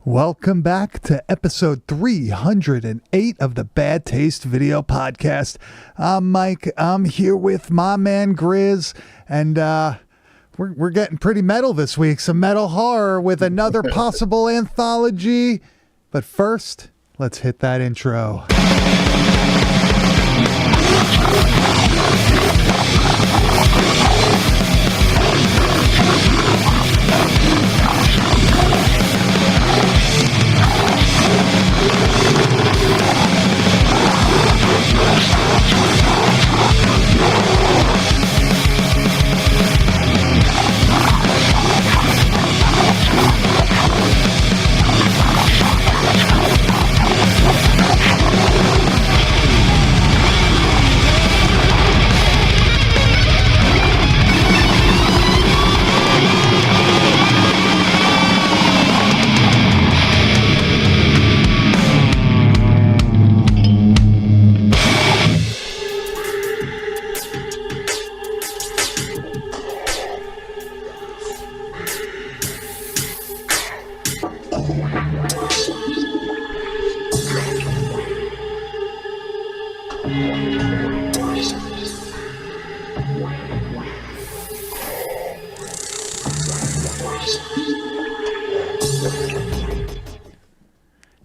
Welcome back to episode 308 of the Bad Taste Video Podcast. I'm Mike. I'm here with my man Grizz, and we're getting pretty metal this week. Some metal horror with another possible anthology. But first, let's hit that intro.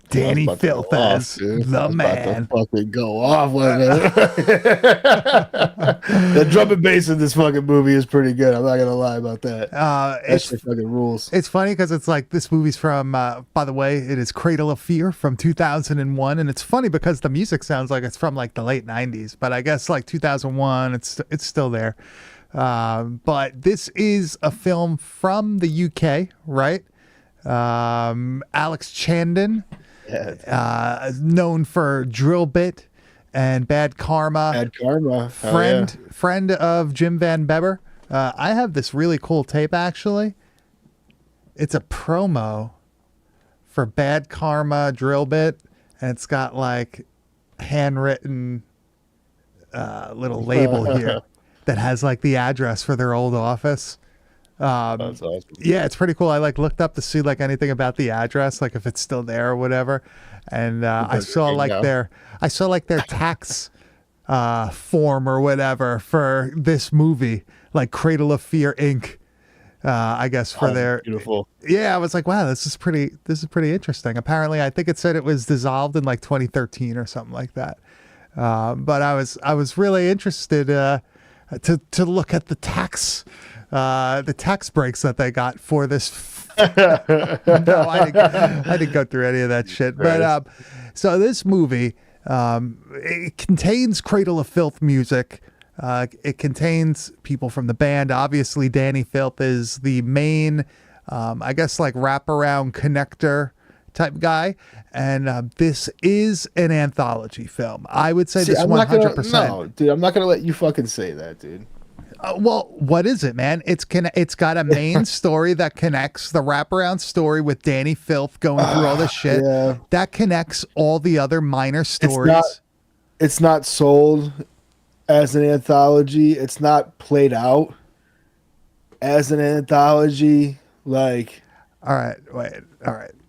Danny Filth as the man. Fucking go off with it. The drum and bass in this fucking movie is pretty good. I'm not gonna lie about that. That shit fucking rules. It's funny because it's like this movie's from. By the way, it is Cradle of Fear from 2001, and it's funny because the music sounds like it's from like the late 90s, but I guess like 2001, it's still there. But this is a film from the UK, right? Alex Chandon. Known for Drill Bit and Bad Karma. Bad Karma. Friend of Jim Van Bebber. I have this really cool tape, actually. It's a promo for Bad Karma Drill Bit, and it's got like handwritten little label here that has like the address for their old office. That's awesome. Yeah, it's pretty cool. I like looked up to see like anything about the address, like if it's still there or whatever. And I saw like their tax form or whatever for this movie, like Cradle of Fear Inc. I guess for their beautiful. Yeah, I was like, wow, this is pretty interesting. Apparently, I think it said it was dissolved in like 2013 or something like that. But I was really interested to look at the tax breaks that they got for this. No, I didn't go through any of that shit. But so this movie, it contains Cradle of Filth music. It contains people from the band. Obviously, Danny Filth is the main, I guess, like wraparound connector type guy. And this is an anthology film. I would say this 100%. No, dude, I'm not gonna let you fucking say that, dude. Well, what is it, man? It's got a main story that connects the wraparound story with Danny Filth going through all this shit. Yeah. That connects all the other minor stories. It's not sold as an anthology. It's not played out as an anthology. Like, all right.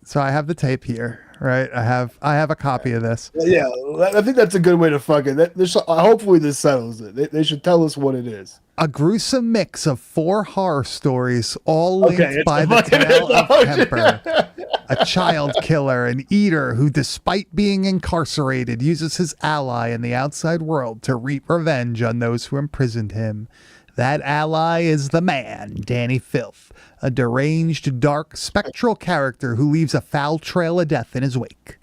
So I have the tape here, right? I have a copy of this. Yeah, I think that's a good way to hopefully this settles it. They should tell us what it is. A gruesome mix of 4 horror stories, all linked by the tale of Kemper, a child killer, an eater who, despite being incarcerated, uses his ally in the outside world to reap revenge on those who imprisoned him. That ally is the man, Danny Filth, a deranged, dark, spectral character who leaves a foul trail of death in his wake.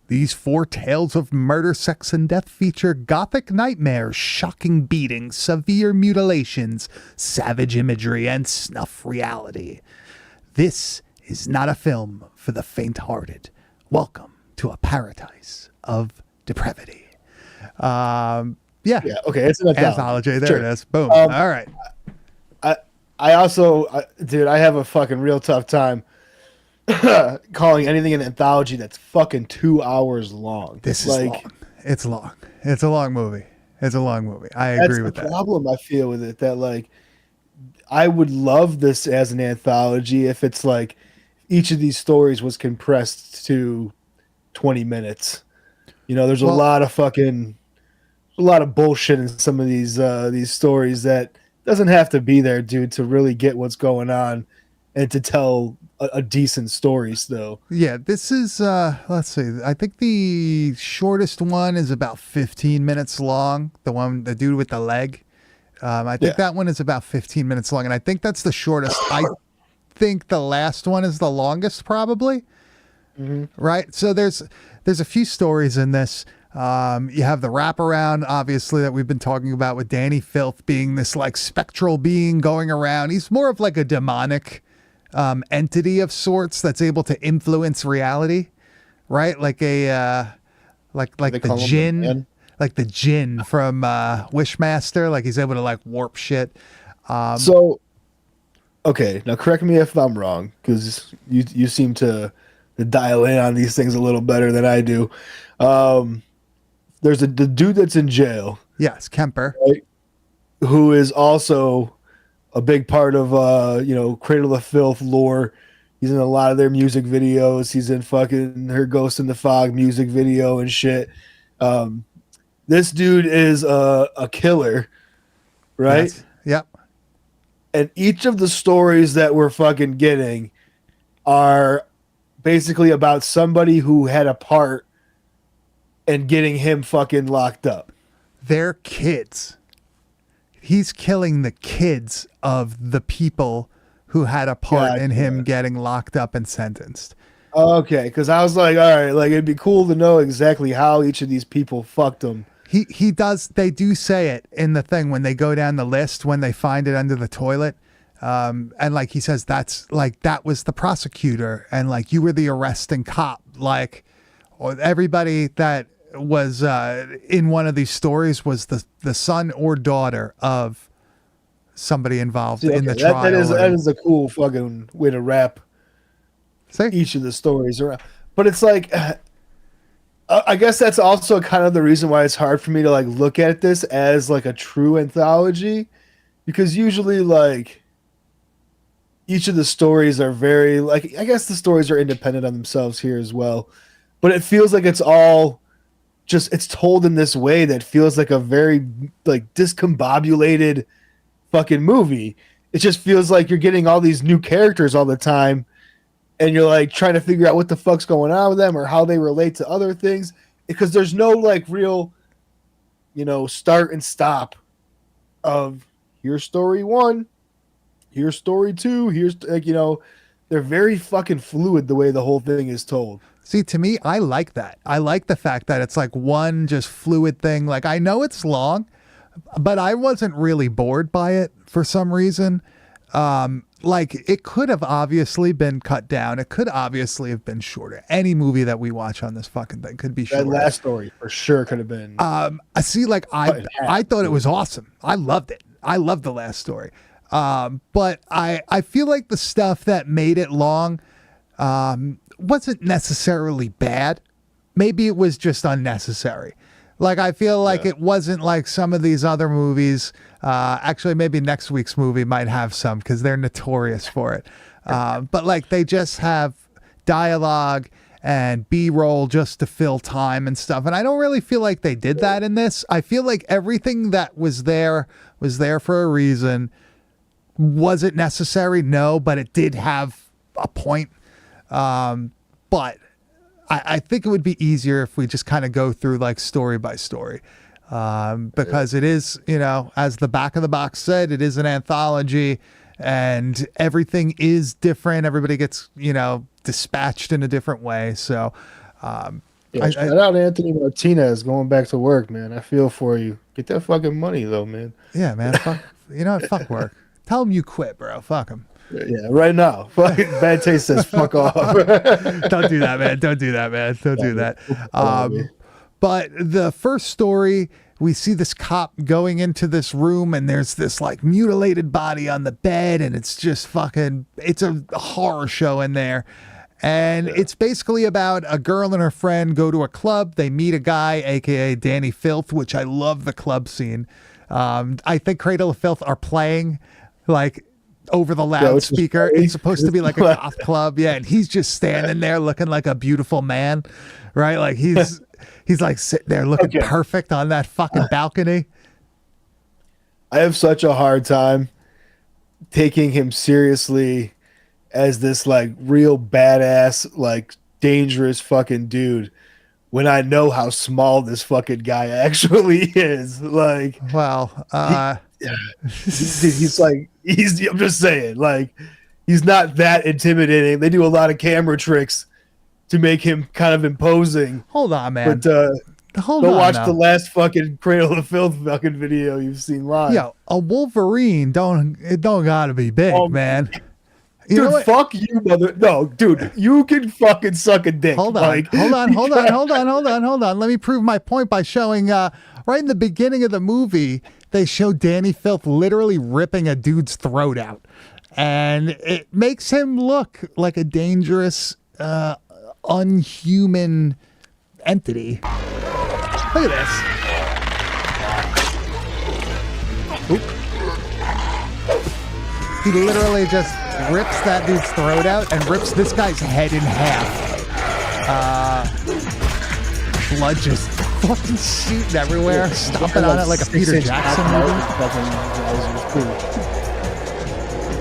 These 4 tales of murder, sex, and death feature gothic nightmares, shocking beatings, severe mutilations, savage imagery, and snuff reality. This is not a film for the faint-hearted. Welcome to a paradise of depravity. Yeah, okay, it's an anthology. There it is. Boom. All right. I also, dude, I have a fucking real tough time calling anything an anthology that's fucking 2 hours long. This is like long. It's long. It's a long movie. It's a long movie. I agree with that. That's the problem I feel with it. That like, I would love this as an anthology if it's like, each of these stories was compressed to 20 minutes. You know, there's a lot of bullshit in some of these stories that doesn't have to be there, dude, to really get what's going on and to tell a decent story still. Yeah, this is let's see. I think the shortest one is about 15 minutes long. The dude with the leg. I think that one is about 15 minutes long, and I think that's the shortest. I think the last one is the longest, probably. Mm-hmm. Right. So there's a few stories in this. You have the wraparound, obviously, that we've been talking about with Danny Filth being this like spectral being going around. He's more of like a demonic entity of sorts that's able to influence reality, right? Like a like the djinn, like the djinn from Wishmaster. Like he's able to like warp shit. So, okay, now correct me if I'm wrong, because you seem to dial in on these things a little better than I do. There's the dude that's in jail. Yes, Kemper. Right, who is also a big part of Cradle of Filth lore. He's in a lot of their music videos. He's in fucking her Ghost in the Fog music video and shit. This dude is a killer, right? Yes. Yep. And each of the stories that we're fucking getting are basically about somebody who had a part in getting him fucking locked up. They're kids. He's killing the kids of the people who had a part in him getting locked up and sentenced. Okay, because I was like, all right, like it'd be cool to know exactly how each of these people fucked him. He does. They do say it in the thing when they go down the list, when they find it under the toilet. And like he says, that's like, that was the prosecutor. And like, you were the arresting cop. Like, or everybody that was in one of these stories was the son or daughter of somebody involved in the trial. That is a cool fucking way to wrap each of the stories around. But it's like, I guess that's also kind of the reason why it's hard for me to like look at this as like a true anthology, because usually like each of the stories are very like, I guess the stories are independent on themselves here as well, but it feels like it's all just, it's told in this way that feels like a very like discombobulated fucking movie. It just feels like you're getting all these new characters all the time, and you're like trying to figure out what the fuck's going on with them or how they relate to other things, because there's no like real, start and stop of here's story one, here's story two, here's like, they're very fucking fluid the way the whole thing is told. See, to me, I like that. I like the fact that it's like one just fluid thing. Like, I know it's long, but I wasn't really bored by it for some reason. Like, it could have obviously been cut down. It could obviously have been shorter. Any movie that we watch on this fucking thing could be shorter. That last story for sure could have been. I see. Like, I thought it was awesome. I loved it. I loved the last story. But I feel like the stuff that made it long wasn't necessarily bad. Maybe it was just unnecessary. Like, I feel like it wasn't like some of these other movies. Actually, maybe next week's movie might have some, because they're notorious for it. But like, they just have dialogue and B-roll just to fill time and stuff. And I don't really feel like they did that in this. I feel like everything that was there for a reason. Was it necessary? No, but it did have a point. But I think it would be easier if we just kind of go through like story by story. Because it is, as the back of the box said, it is an anthology and everything is different. Everybody gets, dispatched in a different way. So, shout out Anthony Martinez going back to work, man. I feel for you. Get that fucking money though, man. Yeah, man. Fuck, fuck work. Tell him you quit, bro. Fuck him. Yeah, right now. Bad taste says fuck off. Don't do that, man. Don't do that, man. Don't do that. But the first story, we see this cop going into this room and there's this like mutilated body on the bed, and it's just fucking, it's a horror show in there. And it's basically about a girl and her friend go to a club. They meet a guy, aka Danny Filth, which I love the club scene. I think Cradle of Filth are playing like over the loudspeaker. It's supposed to be like a goth club. Yeah. And he's just standing there looking like a beautiful man, right? Like he's like sitting there looking perfect on that fucking balcony. I have such a hard time taking him seriously as this like real badass, like dangerous fucking dude when I know how small this fucking guy actually is. Like, well, he's like, I'm just saying, like, he's not that intimidating. They do a lot of camera tricks to make him kind of imposing. Hold on, man. But don't watch the last fucking Cradle of Filth fucking video you've seen live. Yeah, a Wolverine don't gotta be big, man. Dude, fuck you, mother. No, dude, you can fucking suck a dick. Hold on. Let me prove my point by showing right in the beginning of the movie, they show Danny Filth literally ripping a dude's throat out. And it makes him look like a dangerous, unhuman entity. Look at this. Oop. He literally just rips that dude's throat out and rips this guy's head in half. Blood just fucking shooting everywhere, stomping on it like a Peter Jackson movie.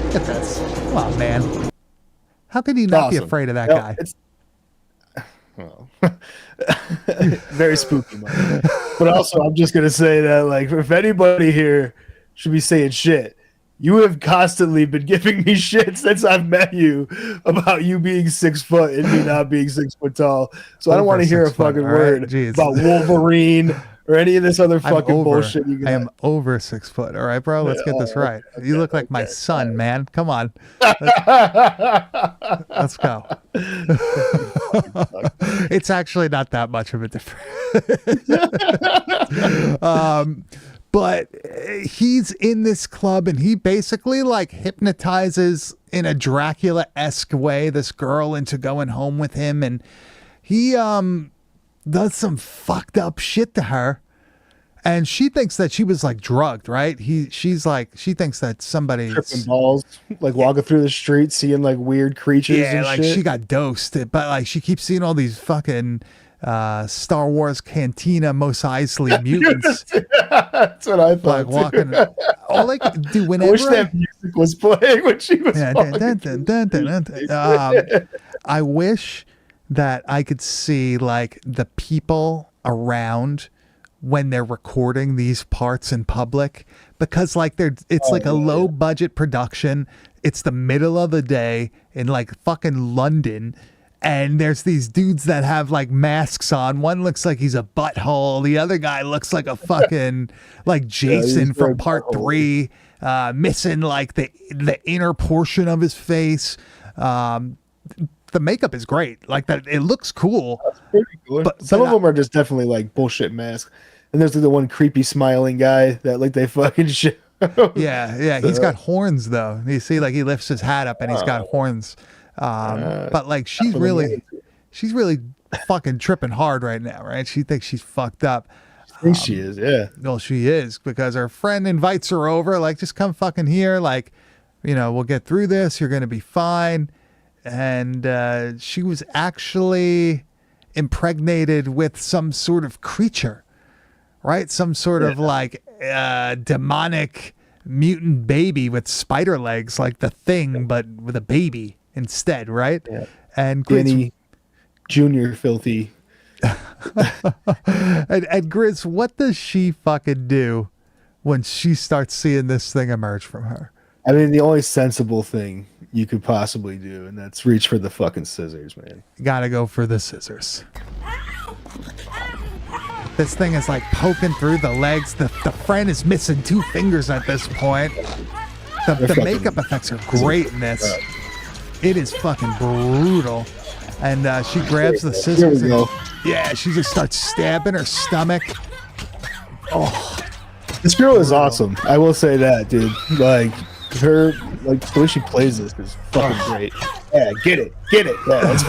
Look at this. Come on, man. How could he not be afraid of that guy? Very spooky, man. But also, I'm just gonna say that, like, if anybody here should be saying shit, you have constantly been giving me shit since I've met you about you being 6 foot and me not being 6 foot tall. So I don't want to hear a fucking word about Wolverine or any of this other fucking bullshit you got. I am over 6 foot. All right, bro. Let's get this right. Okay, you look like my son, man. Come on. Let's go. It's actually not that much of a difference. But he's in this club and he basically like hypnotizes in a Dracula-esque way this girl into going home with him, and he does some fucked up shit to her, and she thinks that she was like drugged, right? She thinks that somebody tripping balls, like walking through the street seeing like weird creatures. Yeah, and like shit. She got dosed, but like she keeps seeing all these fucking Star Wars Cantina Mos Eisley mutants. That's what I thought. Like walking, dude. Whenever I wish that music was playing when she was. I wish that I could see like the people around when they're recording these parts in public, because like it's like a low budget production. It's the middle of the day in like fucking London. And there's these dudes that have like masks on. One looks like he's a butthole. The other guy looks like a fucking like Jason from Part 3, missing like the inner portion of his face. The makeup is great. Like that, it looks cool. That's pretty good. But some of them are just definitely like bullshit masks. And there's like the one creepy smiling guy that like they fucking show. Yeah. He's got horns though. You see, like he lifts his hat up and he's got horns. But like she's really fucking tripping hard right now, right? She thinks she's fucked up. I think she is, yeah. Well, she is, because her friend invites her over, like, just come fucking here, like, we'll get through this, you're gonna be fine. And she was actually impregnated with some sort of creature, right? Some sort of like demonic mutant baby with spider legs, like the Thing, but with a baby instead, right? Yeah. And Danny Junior Filthy. and Grizz, what does she fucking do when she starts seeing this thing emerge from her? I mean, the only sensible thing you could possibly do, and that's reach for the fucking scissors, man. Gotta go for the scissors. This thing is like poking through the legs. The friend is missing 2 fingers at this point. The makeup effects are great in this. It is fucking brutal. And she grabs the scissors. She just starts stabbing her stomach. Oh, this girl is awesome. I will say that, dude. Like her, like the way she plays this is fucking great. Yeah, get it. Yeah, that's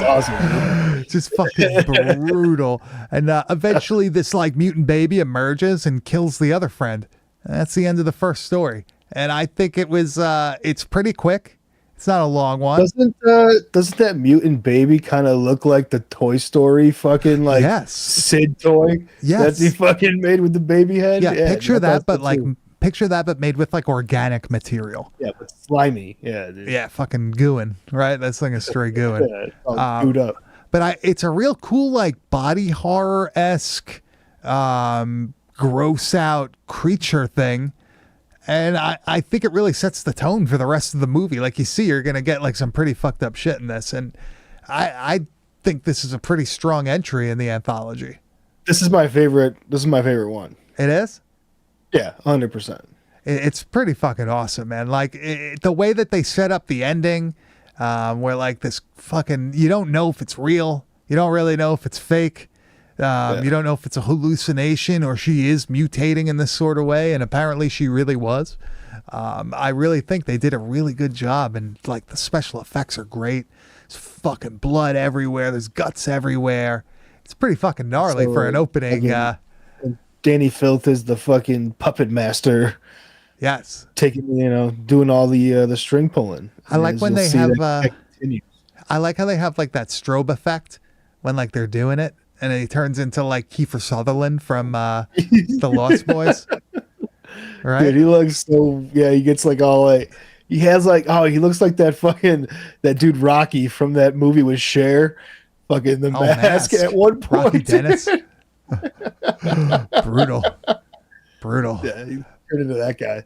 awesome. Just fucking brutal. And eventually, this like mutant baby emerges and kills the other friend. And that's the end of the first story. and I think it was it's pretty quick. It's not a long one. Doesn't that mutant baby kind of look like the Toy Story fucking like Sid toy? Yes, that he fucking made with the baby head. Yeah, picture that, but like picture that, but made with like organic material. Yeah, but slimy. Yeah, dude. Yeah, fucking gooing. Right, that thing is straight gooing. Yeah, it's all gooed up. But it's a real cool like body horror-esque, gross out creature thing. And I think it really sets the tone for the rest of the movie. Like you see, you're going to get like some pretty fucked up shit in this. And I think this is a pretty strong entry in the anthology. This is my favorite. This is my favorite one. It is? Yeah, 100%. It's pretty fucking awesome, man. Like the way that they set up the ending, where like this fucking, you don't know if it's real. You don't really know if it's fake. You don't know if it's a hallucination or she is mutating in this sort of way, and apparently she really was. I really think they did a really good job, and like the special effects are great. There's fucking blood everywhere. There's guts everywhere. It's pretty fucking gnarly for an opening. Danny Filth is the fucking puppet master. Yes, doing all the string pulling. I like when they have. I like how they have like that strobe effect when like they're doing it. And he turns into like Kiefer Sutherland from the Lost Boys, right? Dude, he looks he gets like all like he has like he looks like that dude Rocky from that movie with Cher, fucking the mask at one point. Rocky Dennis, brutal. Yeah, he turned into that guy.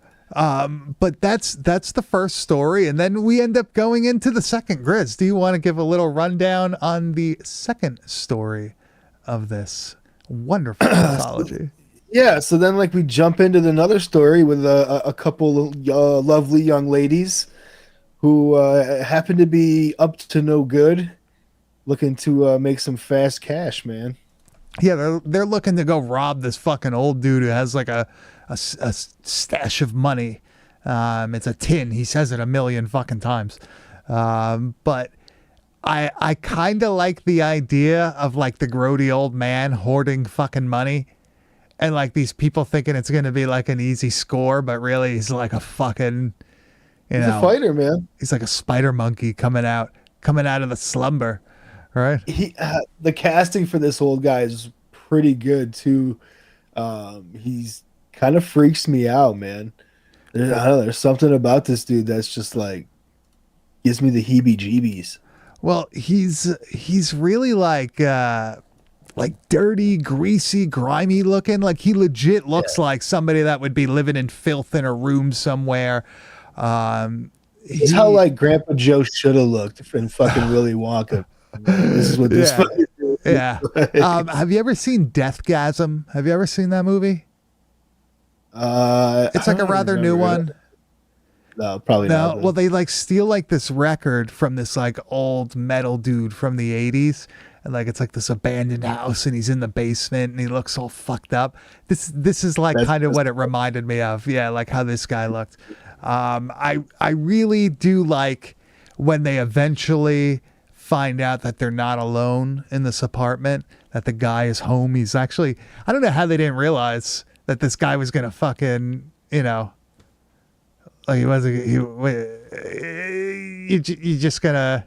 But that's the first story, and then we end up going into the second. Grizz, do you want to give a little rundown on the second story of this wonderful anthology? Yeah, so then like we jump into another story with a couple of lovely young ladies who happen to be up to no good, looking to make some fast cash, man. Yeah, they're looking to go rob this fucking old dude who has like a stash of money. It's a tin. He says it a million fucking times. But I kind of like the idea of like the grody old man hoarding fucking money, and like these people thinking it's going to be like an easy score, but really he's like a fucking, he's a fighter, man. He's like a spider monkey coming out of the slumber, right? The casting for this old guy is pretty good too. He's kind of freaks me out, man. I don't know, there's something about this dude that's just like gives me the heebie-jeebies. Well, he's really like dirty, greasy, grimy looking. Like he legit looks like somebody that would be living in filth in a room somewhere. It's how like Grandpa Joe should have looked in fucking Willy Wonka. This is what this fucking yeah. Have you ever seen Deathgasm? Have you ever seen that movie? It's like a rather new one. No, probably not. Well, they like steal like this record from this like old metal dude from the 80s, and like it's like this abandoned house, and he's in the basement, and he looks all fucked up. This is like kind of what it reminded me of. Yeah, like how this guy looked. I really do like when they eventually find out that they're not alone in this apartment, that the guy is home. He's actually, I don't know how they didn't realize that this guy was gonna fucking, like he wasn't. You just gonna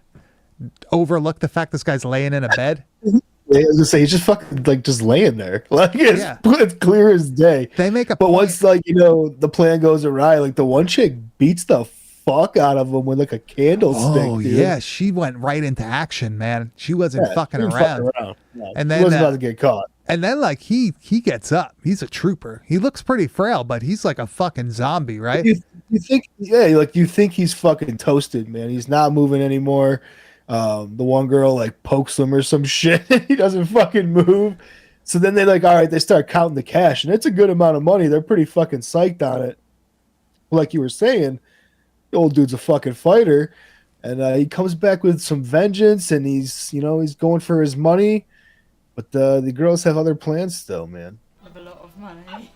overlook the fact this guy's laying in a bed? I was gonna say he's just fucking like just laying there, like it's clear as day. They make a but point. Once like the plan goes awry, like the one chick beats the fuck out of him with like a candlestick. Oh dude. Yeah, she went right into action, man. She wasn't fucking around. No, and then he wasn't about to get caught. And then like he gets up. He's a trooper. He looks pretty frail, but he's like a fucking zombie, right? You think, you think he's fucking toasted, man. He's not moving anymore. The one girl like pokes him or some shit. He doesn't fucking move. So then they like, all right, they start counting the cash, and it's a good amount of money. They're pretty fucking psyched on it. Like you were saying, the old dude's a fucking fighter, and he comes back with some vengeance, and he's going for his money. But the girls have other plans still, man. With a lot of money.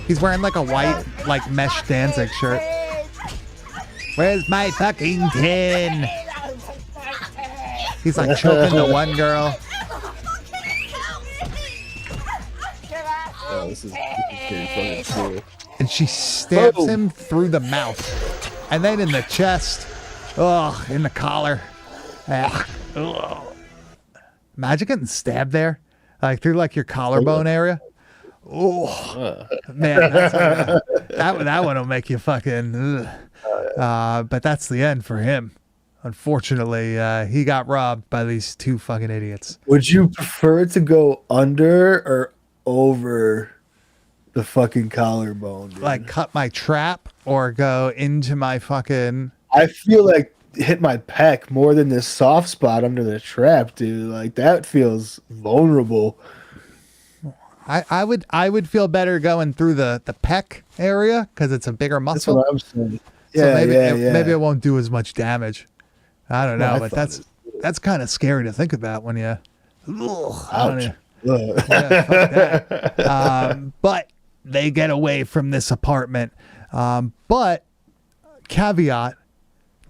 He's wearing like a white, like mesh Danzig shirt. Where's my fucking tin? He's like choking the one girl. Oh, this is pretty fucking cool. And she stabs him through the mouth. And then in the chest. Oh, in the collar. Imagine getting stabbed there. Like through like your collarbone area. Oh, man. That one will make you fucking... but that's the end for him. Unfortunately, he got robbed by these two fucking idiots. Would you prefer to go under or over the fucking collarbone, dude? Like cut my trap or go into my fucking... I feel like hit my pec more than this soft spot under the trap, dude. Like that feels vulnerable. I would feel better going through the pec area because it's a bigger muscle. That's what I'm saying. Yeah, so maybe it won't do as much damage. I don't know, but that's kind of scary to think about when you... Ouch. Yeah, fuck that. But they get away from this apartment. But caveat,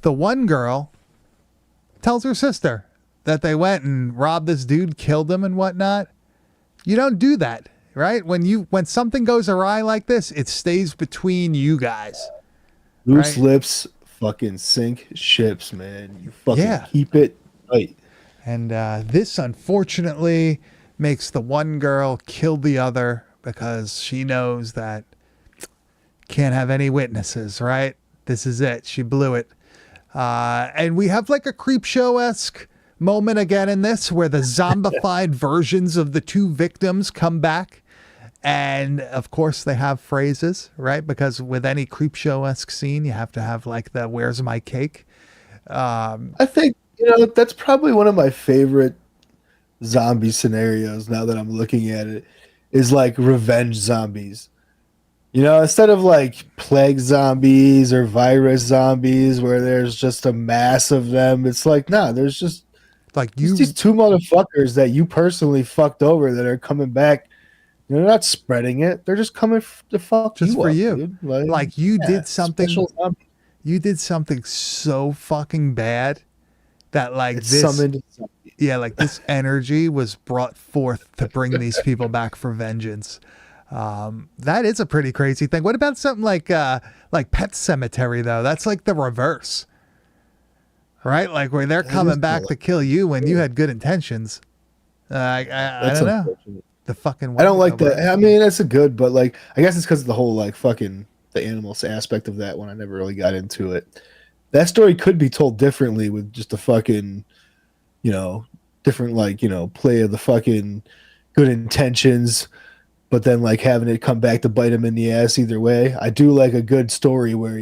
the one girl tells her sister that they went and robbed this dude, killed him and whatnot. You don't do that, right? When something goes awry like this, it stays between you guys. Loose lips fucking sink ships, man. You fucking keep it tight. And this, unfortunately, makes the one girl kill the other because she knows that can't have any witnesses, right? This is it. She blew it. And we have like a creep show-esque moment again in this where the zombified versions of the two victims come back. And of course they have phrases, right? Because with any creep show-esque scene, you have to have like the "Where's my cake?" I think, that's probably one of my favorite zombie scenarios now that I'm looking at it, is like revenge zombies. Instead of like plague zombies or virus zombies where there's just a mass of them, it's like, nah, there's just like these two motherfuckers that you personally fucked over that are coming back. They're not spreading it. They're just coming to fuck just you for up, you. Dude. Like you did something. You did something so fucking bad that like this summoned. Yeah, like this energy was brought forth to bring these people back for vengeance. That is a pretty crazy thing. What about something like Pet Cemetery though? That's like the reverse, right? Like where they're coming back to kill you when you had good intentions. I don't know. The fucking... I don't like that. I mean, that's a good, but like, I guess it's because of the whole like fucking the animals aspect of that one. I never really got into it. That story could be told differently with just a fucking, different like, play of the fucking good intentions, but then like having it come back to bite him in the ass either way. I do like a good story where,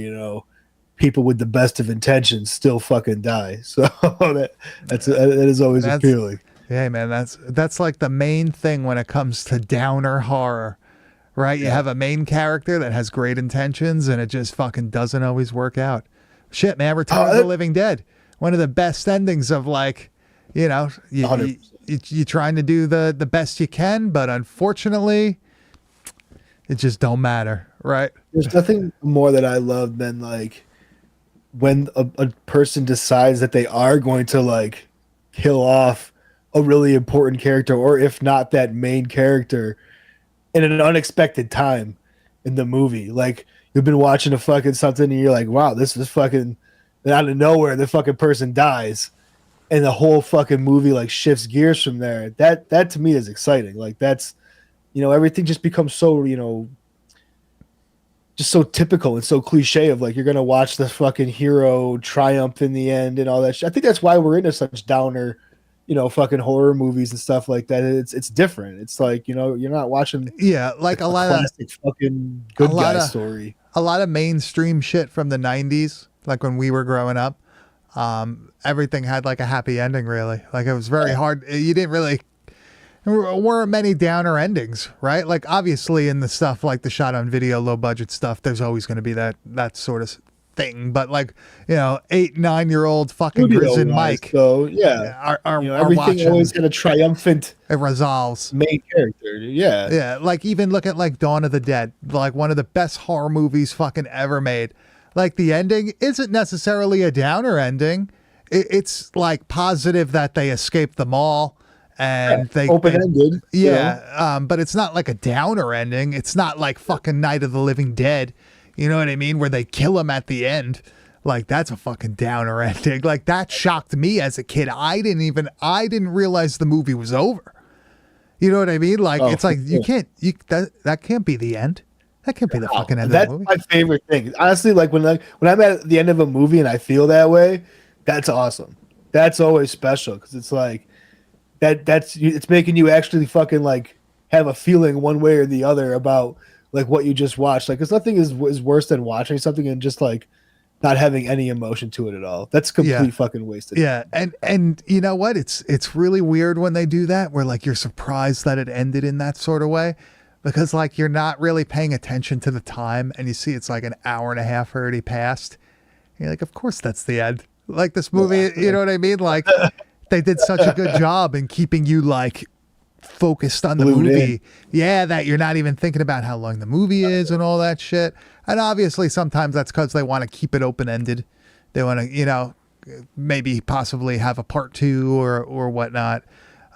people with the best of intentions still fucking die. So that is always appealing. Yeah, man, that's like the main thing when it comes to downer horror, right? You have a main character that has great intentions and it just fucking doesn't always work out. Shit, man, Return of the Living Dead. One of the best endings of like, you trying to do the best you can, but unfortunately, it just don't matter, right? There's nothing more that I love than like when a person decides that they are going to like kill off a really important character, or if not that main character, in an unexpected time in the movie. Like you've been watching a fucking something and you're like, wow, this is fucking, and out of nowhere the fucking person dies and the whole fucking movie like shifts gears from there. That to me is exciting. Like that's, everything just becomes so, just so typical and so cliche of like, you're going to watch the fucking hero triumph in the end and all that shit. I think that's why we're into such downer, fucking horror movies and stuff like that. It's different. It's like, you're not watching like a lot classic fucking good guy story. A lot of mainstream shit from the 90s, like when we were growing up. Everything had like a happy ending, really. Like it was very hard. You didn't really, there weren't many downer endings, right? Like obviously in the stuff like the shot on video, low budget stuff, there's always going to be that sort of thing. But like, 8-9-year-old fucking Grizz and Mike. So are everything watching. Always had a triumphant. It resolves. Main character. Yeah. Yeah. Like even look at like Dawn of the Dead, like one of the best horror movies fucking ever made. Like the ending isn't necessarily a downer ending. It's like positive that they escaped the mall and they open-ended. Yeah, but it's not like a downer ending. It's not like fucking Night of the Living Dead. You know what I mean? Where they kill him at the end. Like, that's a fucking downer ending. Like, that shocked me as a kid. I didn't realize the movie was over. You know what I mean? Like, it's like that can't be the end. That can't be the fucking end of the movie. That's my favorite thing. Honestly, like when I'm at the end of a movie and I feel that way, that's awesome. That's always special because it's like it's making you actually fucking like have a feeling one way or the other about like what you just watched. Like, because nothing is worse than watching something and just like not having any emotion to it at all. That's complete fucking wasted. Yeah, and you know what? It's really weird when they do that, where like you're surprised that it ended in that sort of way. Because like you're not really paying attention to the time and you see it's like an hour and a half already passed. You're like, of course that's the end. Like this movie, you know what I mean? Like they did such a good job in keeping you like focused on the movie. Yeah, that you're not even thinking about how long the movie is and all that shit. And obviously sometimes that's because they want to keep it open-ended. They want to, you know, maybe possibly have a part 2 or whatnot.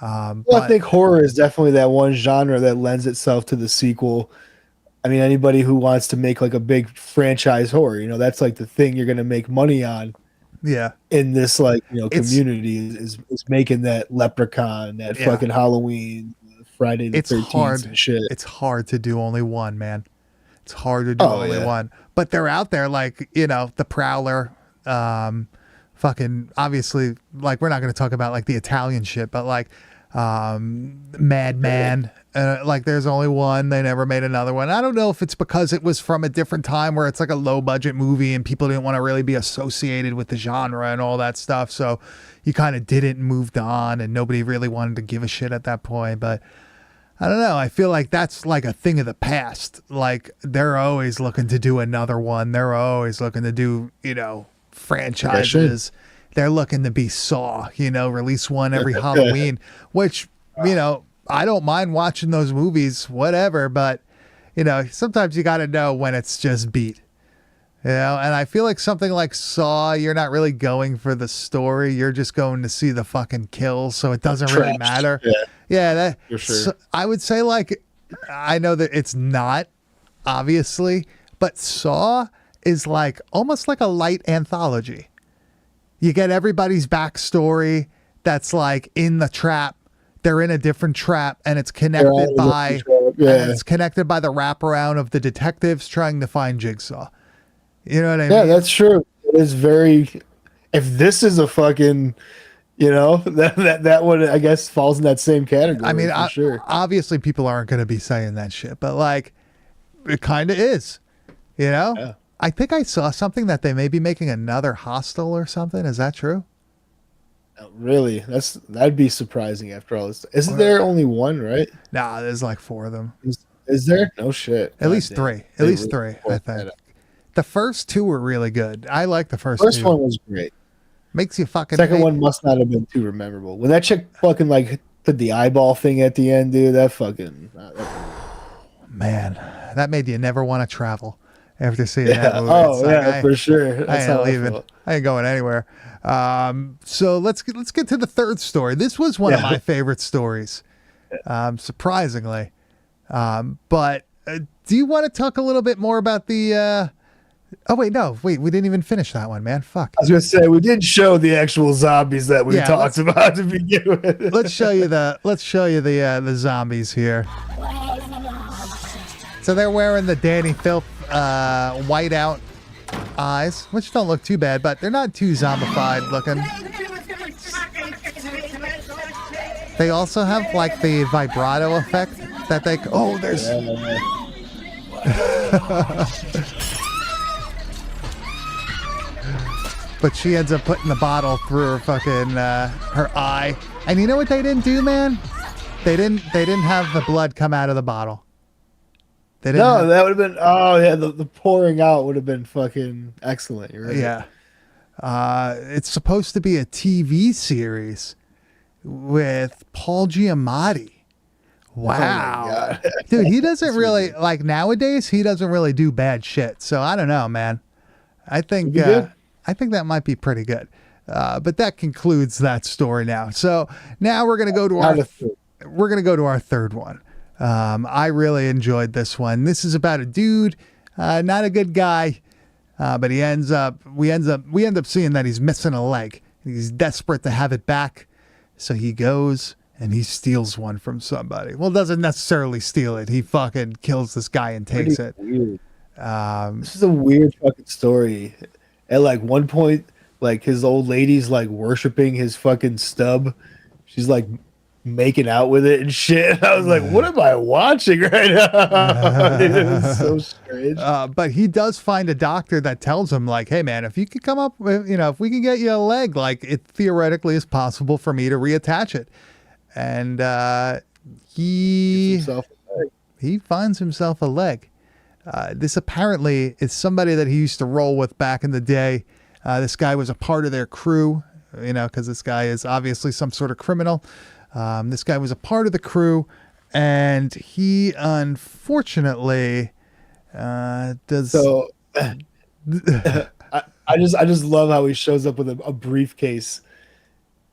I think horror is definitely that one genre that lends itself to the sequel. I mean, anybody who wants to make like a big franchise horror, you know, that's like the thing you're going to make money on. Yeah. In this like, you know, community is making that Leprechaun, that fucking Halloween, Friday the 13th and shit. It's hard to do only one, man. It's hard to do only one. But they're out there like, you know, The Prowler, fucking obviously like we're not going to talk about like the Italian shit, but like Madman, like there's only one. They never made another one. I don't know if it's because it was from a different time where it's like a low budget movie and people didn't want to really be associated with the genre and all that stuff, so you kind of did it and moved on and nobody really wanted to give a shit at that point. But I don't know, I feel like that's like a thing of the past. Like they're always looking to do another one. They're always looking to do, you know, franchises. They're looking to be Saw, you know, release one every Halloween, which, you know, I don't mind watching those movies, whatever, but, you know, sometimes you got to know when it's just beat, you know, and I feel like something like Saw, you're not really going for the story. You're just going to see the fucking kills. So it doesn't really matter. Yeah, that, for sure. So I would say like, I know that it's not obviously, but Saw is like almost like a light anthology. You get everybody's backstory that's like in the trap. They're in a different trap and it's connected by it's connected by the wraparound of the detectives trying to find Jigsaw. You know what I mean? Yeah, that's true. It is very, if this is a fucking, you know, that one I guess falls in that same category. I mean, sure. Obviously people aren't going to be saying that shit, but like it kind of is, you know? Yeah. I think I saw something that they may be making another Hostel or something. Is that true? Really? That'd be surprising after all this. Isn't there only one, right? Nah, there's like 4 of them. Is there? No shit. At least 3. At least 3, I think. The first 2 were really good. I like the first 2. First one was great. Makes you fucking Second one must not have been too memorable. When that chick fucking like did the eyeball thing at the end, dude, that fucking man, that made you never want to travel. After seeing that movie. Oh, yeah, for sure. That's I ain't leaving. I ain't going anywhere. So let's get to the third story. This was one of my favorite stories, surprisingly. But do you want to talk a little bit more about the... Oh, wait, we didn't even finish that one, man. Fuck. I was going to say, we did show the actual zombies that we talked about to begin with. Let's show you the zombies here. So they're wearing the Danny Filth whiteout eyes, which don't look too bad, but they're not too zombified looking. They also have like the vibrato effect that they... Oh, there's... But she ends up putting the bottle through her fucking her eye. And you know what they didn't do, man? They didn't have the blood come out of the bottle. That would have been... Oh, yeah, the pouring out would have been fucking excellent. You're right. Yeah. It's supposed to be a TV series with Paul Giamatti. Wow. Oh dude, he doesn't really... Like, nowadays, he doesn't really do bad shit. So, I don't know, man. I think that might be pretty good. But that concludes that story now. So now we're gonna go to our third one. I really enjoyed this one. This is about a dude, not a good guy, but we end up seeing that he's missing a leg. He's desperate to have it back, so he goes and he steals one from somebody. Well, doesn't necessarily steal it. He fucking kills this guy and takes it. Weird. This is a weird fucking story. At like one point, like his old lady's like worshiping his fucking stub. She's like making out with it and shit. I was like, what am I watching right now? It was so strange. But he does find a doctor that tells him like, hey man, if you could come up with, if we can get you a leg, like it theoretically is possible for me to reattach it. And he finds himself a leg. This apparently is somebody that he used to roll with back in the day. This guy was a part of their crew, because this guy is obviously some sort of criminal. This guy was a part of the crew, and he unfortunately does. So I just love how he shows up with a briefcase.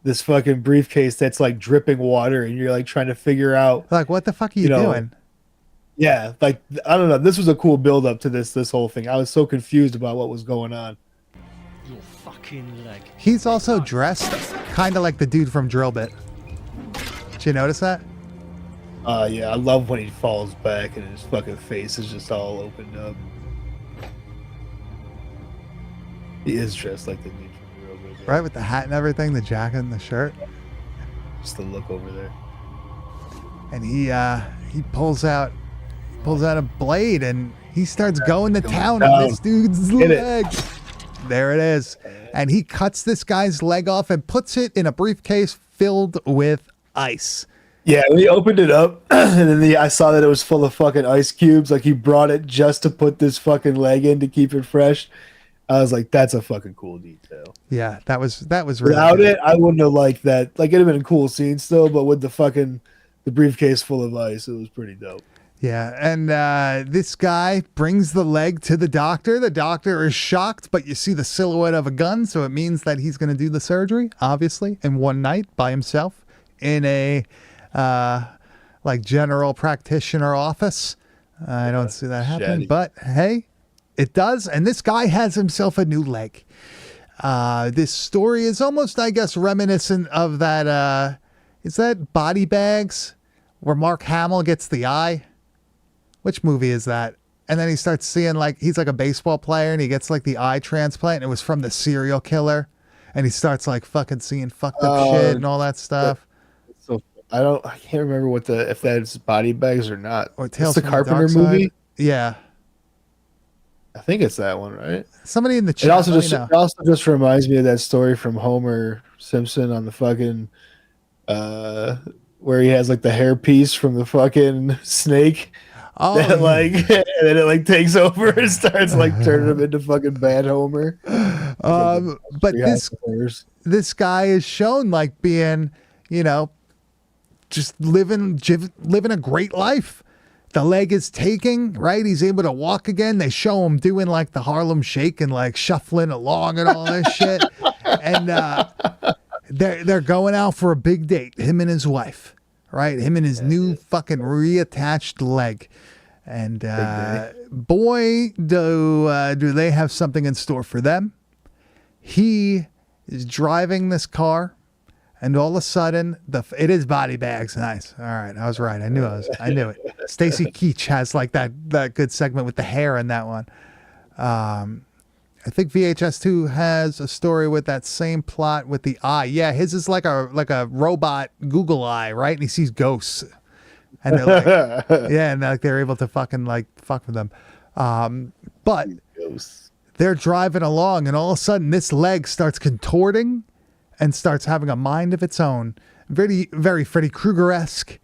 This fucking briefcase that's like dripping water, and you're like trying to figure out like what the fuck are you doing? Yeah, like I don't know. This was a cool build up to this whole thing. I was so confused about what was going on. Your fucking leg. He's also dressed kind of like the dude from Drill Bit. Did you notice that? Yeah, I love when he falls back and his fucking face is just all opened up. He is dressed like the dude from Drill Bit. Right, with the hat and everything, the jacket and the shirt. Just the look over there. And he pulls out a blade and he starts going to town on this dude's leg. There it is. And he cuts this guy's leg off and puts it in a briefcase filled with ice. Yeah, we opened it up and then I saw that it was full of fucking ice cubes. Like he brought it just to put this fucking leg in to keep it fresh. I was like, that's a fucking cool detail. Yeah, that was really Without good. it, I wouldn't have liked that. Like it'd have been a cool scene still, but with the briefcase full of ice, it was pretty dope. Yeah, and this guy brings the leg to the doctor. The doctor is shocked, but you see the silhouette of a gun, so it means that he's going to do the surgery, obviously, in one night by himself in a like general practitioner office. I don't see that happening, but hey, it does. And this guy has himself a new leg. This story is almost, I guess, reminiscent of that. Is that Body Bags, where Mark Hamill gets the eye? Which movie is that? And then he starts seeing like he's like a baseball player and he gets like the eye transplant. And it was from the serial killer, and he starts like fucking seeing fucked up shit and all that stuff. So I can't remember if that's Body Bags or not. Or Tales it's the from Carpenter the Dark movie. Side. Yeah, I think it's that one, right? Somebody in the chat. It also just reminds me of that story from Homer Simpson on the fucking where he has like the hairpiece from the fucking snake. Oh, that, like, and then it like takes over and starts like turning him into fucking bad Homer. But this guy is shown like being, just living a great life. The leg is taking, right? He's able to walk again. They show him doing like the Harlem Shake and like shuffling along and all this shit. And they're going out for a big date, him and his wife, right? Him and his new fucking reattached leg. And boy, do they have something in store for them. He is driving this car, and all of a sudden, it is Body Bags. Nice. All right, I was right. I knew it. Stacy Keach has like that good segment with the hair in that one. I think VHS2 has a story with that same plot with the eye. Yeah, his is like a robot Google eye, right? And he sees ghosts. And they're like, yeah, and like they're able to fucking like fuck with them. But they're driving along, and all of a sudden this leg starts contorting and starts having a mind of its own. Very, very Freddy Krueger-esque,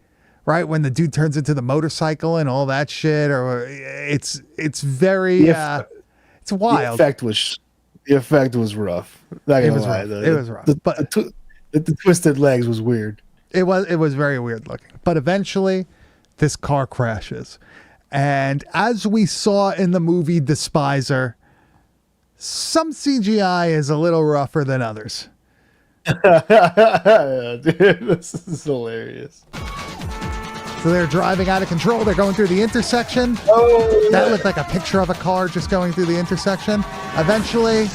right? When the dude turns into the motorcycle and all that shit, or it's very it's wild. The effect was rough. Not gonna lie, it was rough. But the twisted legs was weird. It was very weird looking. But eventually, this car crashes, and as we saw in the movie Despiser, some CGI is a little rougher than others. Yeah, dude, this is hilarious. So they're driving out of control. They're going through the intersection. Oh, That looked like a picture of a car just going through the intersection. Eventually,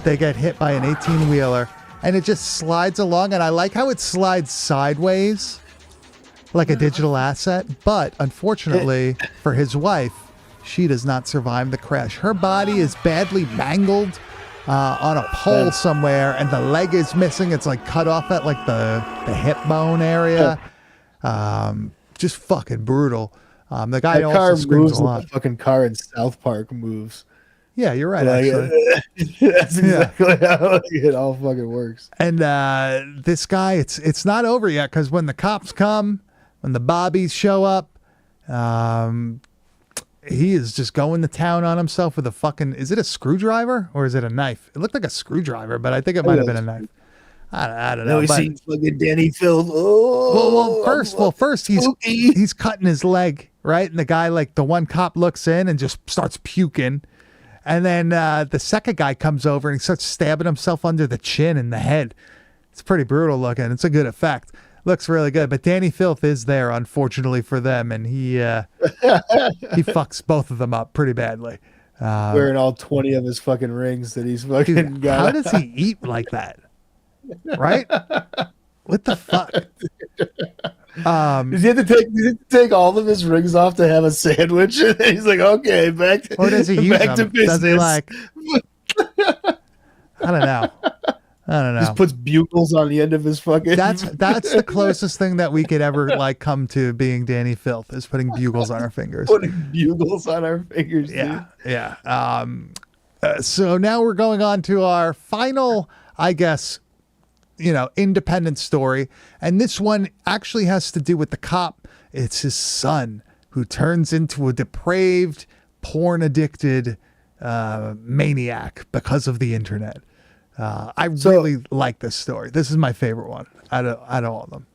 they get hit by an 18-wheeler, and it just slides along. And I like how it slides sideways, like a digital asset. But unfortunately for his wife, she does not survive the crash. Her body is badly mangled on a pole somewhere, and the leg is missing. It's like cut off at like the hip bone area. Just fucking brutal. The guy that also car screams moves a like lot. the fucking car in South Park moves. Yeah, you're right, Like, actually. that's exactly how it all fucking works. And this guy, it's not over yet, because when the cops come, when the bobbies show up, he is just going to town on himself with a fucking, is it a screwdriver or is it a knife? It looked like a screwdriver, but I think it might have been a knife. I don't know. We see fucking Danny Phil. Oh, First he's cutting his leg, right? And the guy, like the one cop looks in and just starts puking. And then the second guy comes over and he starts stabbing himself under the chin and the head. It's pretty brutal looking. It's a good effect. Looks really good. But Danny Filth is there, unfortunately for them, and he fucks both of them up pretty badly. Wearing all 20 of his fucking rings that he's fucking Dude, got. how does he eat like that? Right? What the fuck? Does he have to take all of his rings off to have a sandwich? And he's like, okay, back to, or does he use back them? to business. Does he like? I don't know. Just puts bugles on the end of his fucking. That's the closest thing that we could ever like come to being Danny Filth, is putting bugles on our fingers. Putting bugles on our fingers. Yeah, dude. Yeah. So now we're going on to our final, I guess, independent story. And this one actually has to do with the cop. It's his son who turns into a depraved, porn-addicted maniac because of the internet. I really like this story. This is my favorite one out of all of them.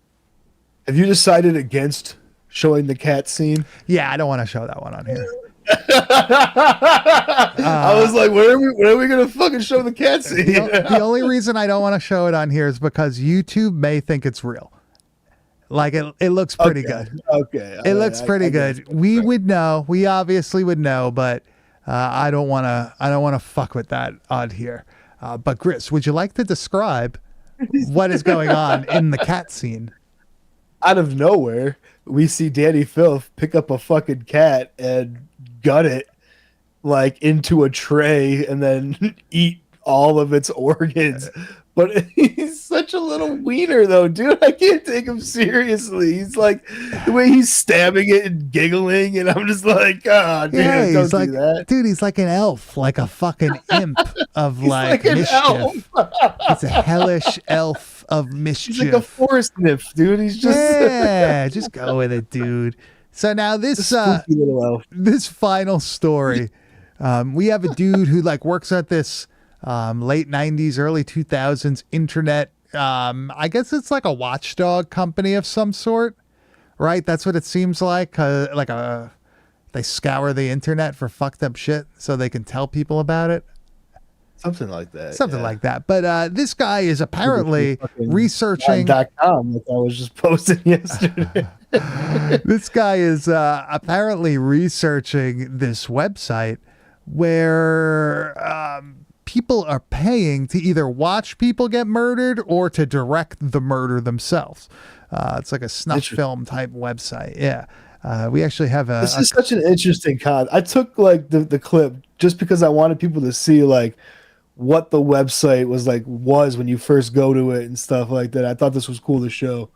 Have you decided against showing the cat scene? Yeah, I don't want to show that one on here. I was like, when are we gonna fucking show the cat scene? The only reason I don't want to show it on here is because YouTube may think it's real. Like it looks pretty good. Okay. It looks pretty good. We would know. We obviously would know, but I don't want to fuck with that on here. But Chris, would you like to describe what is going on in the cat scene? Out of nowhere, we see Danny Filth pick up a fucking cat and gut it like into a tray and then eat all of its organs. But he's such a little wiener, though, dude. I can't take him seriously. He's like, the way he's stabbing it and giggling, and I'm just like, oh, dude, yeah, don't like, do that. Dude, he's like an elf, like a fucking imp of like mischief. It's a hellish elf of mischief. He's like a forest nymph, dude. He's just just go with it, dude. So now this little elf. This final story, we have a dude who like works at this late 90s, early 2000s internet. I guess it's like a watchdog company of some sort, right? That's what it seems like. They scour the internet for fucked up shit so they can tell people about it. Something like that. Something like that. But this guy is apparently researching. .com, like I was just posting yesterday. This guy is apparently researching this website where people are paying to either watch people get murdered or to direct the murder themselves. It's like a snuff film type website. Yeah. We actually have This is such an interesting con. I took like the clip just because I wanted people to see like what the website was when you first go to it and stuff like that. I thought this was cool to show.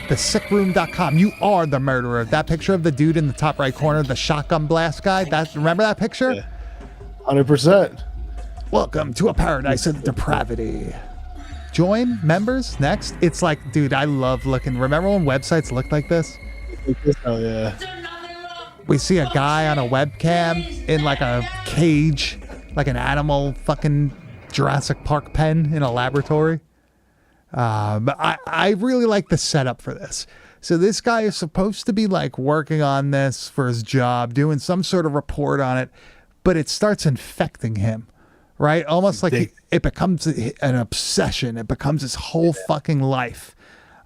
Thesickroom.com. You are the murderer. That picture of the dude in the top right corner, the shotgun blast guy. Remember that picture? Yeah. 100%. Welcome to a paradise of depravity. Join members next. It's like, dude, I love looking. Remember when websites looked like this? Oh yeah. We see a guy on a webcam in like a cage, like an animal fucking Jurassic Park pen in a laboratory. But I really like the setup for this. So this guy is supposed to be like working on this for his job, doing some sort of report on it, but it starts infecting him. right? Almost like it becomes an obsession. It becomes his whole fucking life.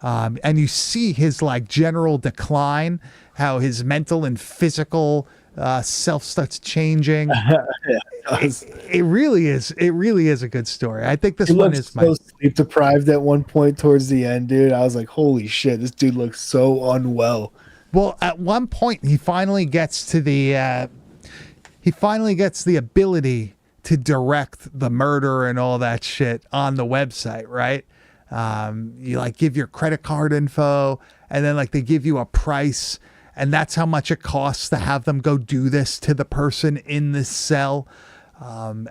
And you see his like general decline, how his mental and physical self starts changing. It really is a good story. I think this one is so sleep deprived at one point towards the end, dude. I was like, holy shit, this dude looks so unwell. Well, at one point he finally gets the ability to direct the murder and all that shit on the website, right? You like give your credit card info, and then like they give you a price, and that's how much it costs to have them go do this to the person in this cell. And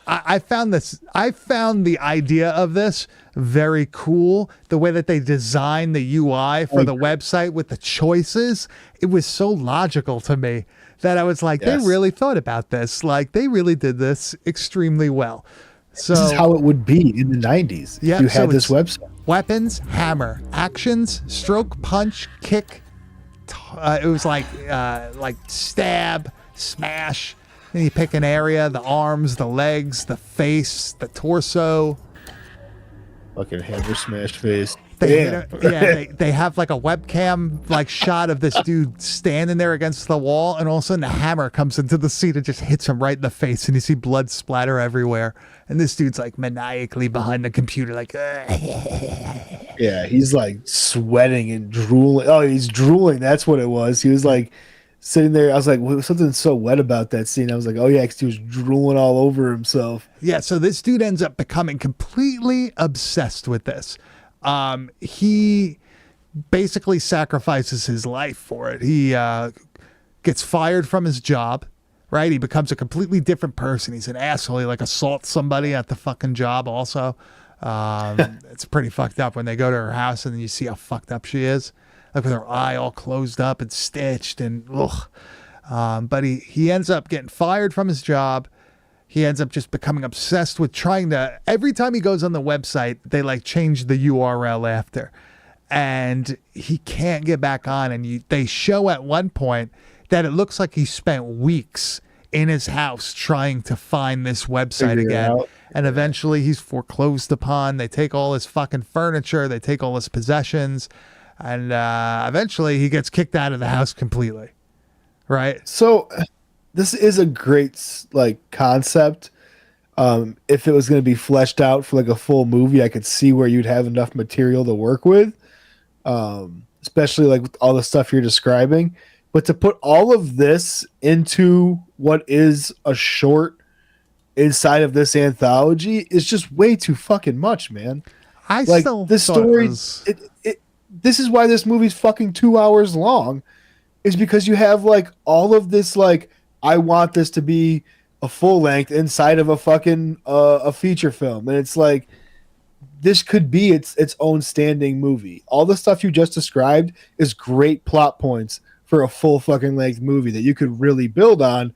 I found the idea of this very cool. The way that they designed the UI for the website with the choices, it was so logical to me that I was like, they really thought about this. Like they really did this extremely well. So this is how it would be in the 90s. Yeah, you had this website. Weapons, hammer, actions, stroke, punch, kick. It was like stab, smash. Then you pick an area: the arms, the legs, the face, the torso. Fucking hammer smash face. They have like a webcam like shot of this dude standing there against the wall, and all of a sudden the hammer comes into the seat and just hits him right in the face, and you see blood splatter everywhere. And this dude's like maniacally behind the computer, like. Yeah, he's like sweating and drooling. Oh, he's drooling. That's what it was. He was like sitting there. I was like, well, something so wet about that scene. I was like, oh yeah, 'cause he was drooling all over himself. Yeah, so this dude ends up becoming completely obsessed with this. He basically sacrifices his life for it. He gets fired from his job, right? He becomes a completely different person. He's an asshole. He like assaults somebody at the fucking job also. It's pretty fucked up when they go to her house and you see how fucked up she is. Like with her eye all closed up and stitched and ugh. But he ends up getting fired from his job. He ends up just becoming obsessed with trying to, every time he goes on the website, they like change the URL after. And he can't get back on. And they show at one point that it looks like he spent weeks in his house trying to find this website again. And eventually he's foreclosed upon. They take all his fucking furniture. They take all his possessions. And eventually he gets kicked out of the house completely. Right? So this is a great like concept. If it was going to be fleshed out for like a full movie, I could see where you'd have enough material to work with, especially like with all the stuff you're describing. But to put all of this into what is a short inside of this anthology is just way too fucking much, man. This story. This is why this movie's fucking 2 hours long, is because you have like all of this like. I want this to be a full length inside of a fucking a feature film, and it's like this could be its own standing movie. All the stuff you just described is great plot points for a full fucking length movie that you could really build on.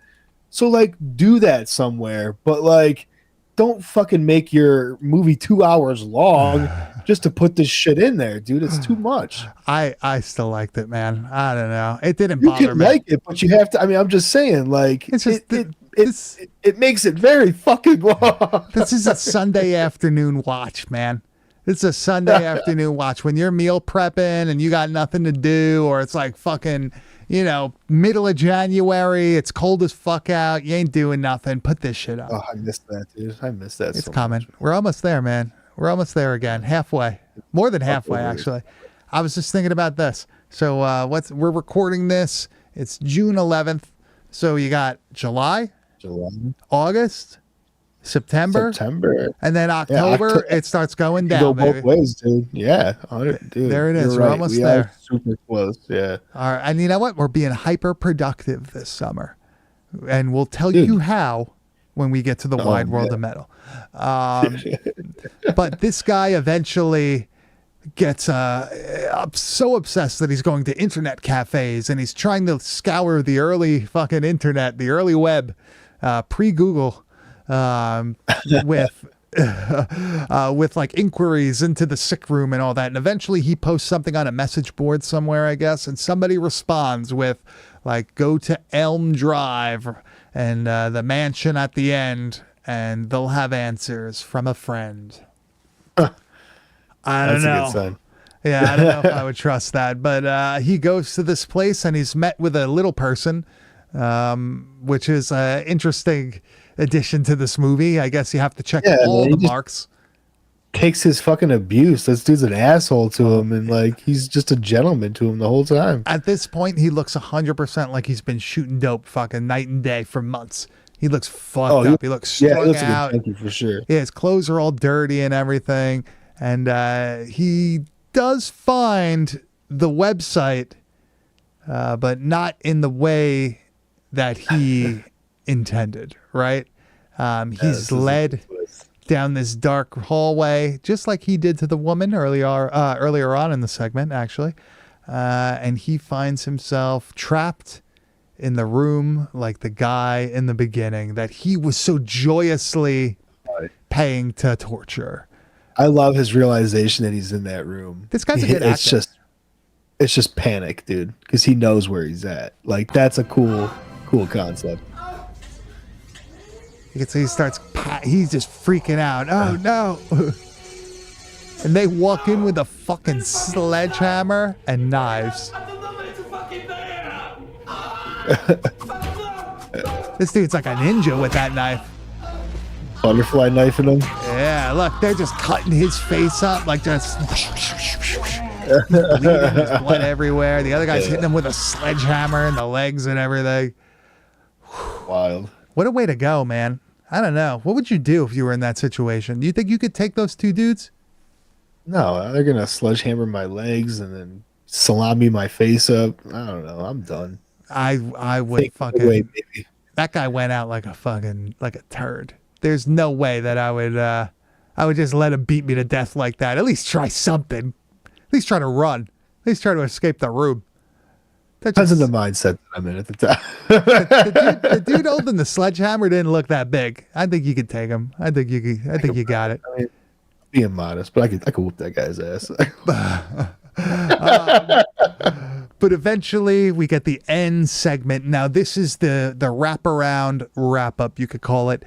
So like do that somewhere, but like don't fucking make your movie 2 hours long just to put this shit in there, dude. It's too much. I still liked it, man. I don't know. It didn't bother me. You can like it, but you have to. I mean, I'm just saying, like, it's just it makes it very fucking long. This is a Sunday afternoon watch, man. It's a Sunday afternoon watch when you're meal prepping and you got nothing to do, or it's like fucking, middle of January. It's cold as fuck out. You ain't doing nothing. Put this shit on. Oh, I missed that, dude. I missed that. It's coming. We're almost there, man. We're almost there again. Halfway. More than halfway, actually. I was just thinking about this. So we're recording this. It's June 11th. So you got July, August, September, and then October. It starts going down. Go both ways, dude. Yeah, dude, there it is. We're almost there. Super close. Yeah. All right, and you know what? We're being hyper productive this summer, and we'll tell you how when we get to the wide world of metal. But this guy eventually gets so obsessed that he's going to internet cafes and he's trying to scour the early fucking internet, the early web, pre-Google, with like inquiries into the sick room and all that. And eventually he posts something on a message board somewhere, I guess, and somebody responds with, like go to Elm Drive and the mansion at the end, and they'll have answers from a friend. I don't know. That's a good sign. Yeah, I don't know if I would trust that. But he goes to this place and he's met with a little person, which is an interesting addition to this movie. I guess you have to check all the marks. Takes his fucking abuse. This dude's an asshole to him, and like he's just a gentleman to him the whole time. At this point, he looks 100% like he's been shooting dope fucking night and day for months. He looks fucked up. He looks strung out. Thank you for sure. Yeah, his clothes are all dirty and everything. And he does find the website, but not in the way that he intended, right? He's led down this dark hallway, just like he did to the woman earlier on in the segment, actually. And he finds himself trapped in the room like the guy in the beginning that he was so joyously paying to torture. I love his realization that he's in that room. This guy's a good actor. It's just panic, dude, because he knows where he's at. Like, that's a cool concept. You can see he's just freaking out. Oh no. And they walk in with a fucking sledgehammer and knives. This dude's like a ninja with that knife. Butterfly knifing him. Yeah, look, they're just cutting his face up, like just bleeding, there's blood everywhere. The other guy's hitting him with a sledgehammer in the legs and everything. Wild. What a way to go, man. I don't know. What would you do if you were in that situation? Do you think you could take those two dudes? No, they're gonna sledgehammer my legs and then salami my face up. I don't know. I'm done. I would fucking. Away, baby. That guy went out like a turd. There's no way that I would just let him beat me to death like that. At least try something. At least try to run. At least try to escape the room. Depends on the mindset that I'm in at the time. the dude holding the sledgehammer didn't look that big. I think you could take him. I think you got it. I mean, being modest, but I could whoop that guy's ass. But eventually we get the end segment. Now this is the wraparound wrap up, you could call it.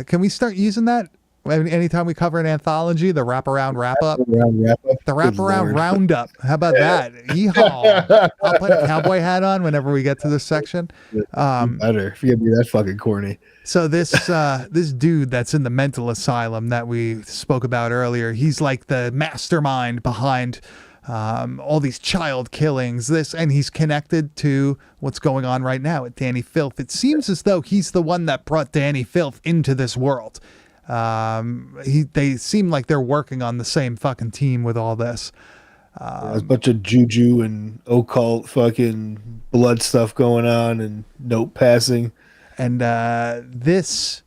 Can we start using that? Anytime we cover an anthology, the wraparound wrap up. The wraparound roundup. How about that? Yeehaw. I'll put a cowboy hat on whenever we get to this section. Better if you get me that fucking corny. So this dude that's in the mental asylum that we spoke about earlier, he's like the mastermind behind all these child killings, and he's connected to what's going on right now with Danny Filth. It seems as though he's the one that brought Danny Filth into this world. They seem like they're working on the same fucking team with all this. There's a bunch of juju and occult fucking blood stuff going on and note passing. And this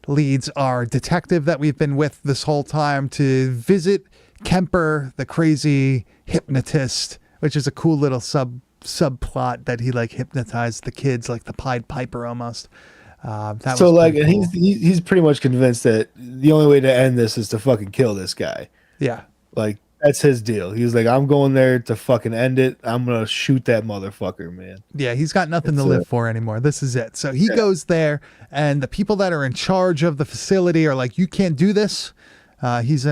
leads our detective that we've been with this whole time to visit Kemper, the crazy hypnotist, which is a cool little subplot that he like hypnotized the kids like the Pied Piper almost. So like, cool. And he's pretty much convinced that the only way to end this is to fucking kill this guy. Yeah, like that's his deal. He's like, I'm going there to fucking end it. I'm gonna shoot that motherfucker, man. Yeah, he's got nothing to live for anymore. This is it. So he goes there, and the people that are in charge of the facility are like, you can't do this. He's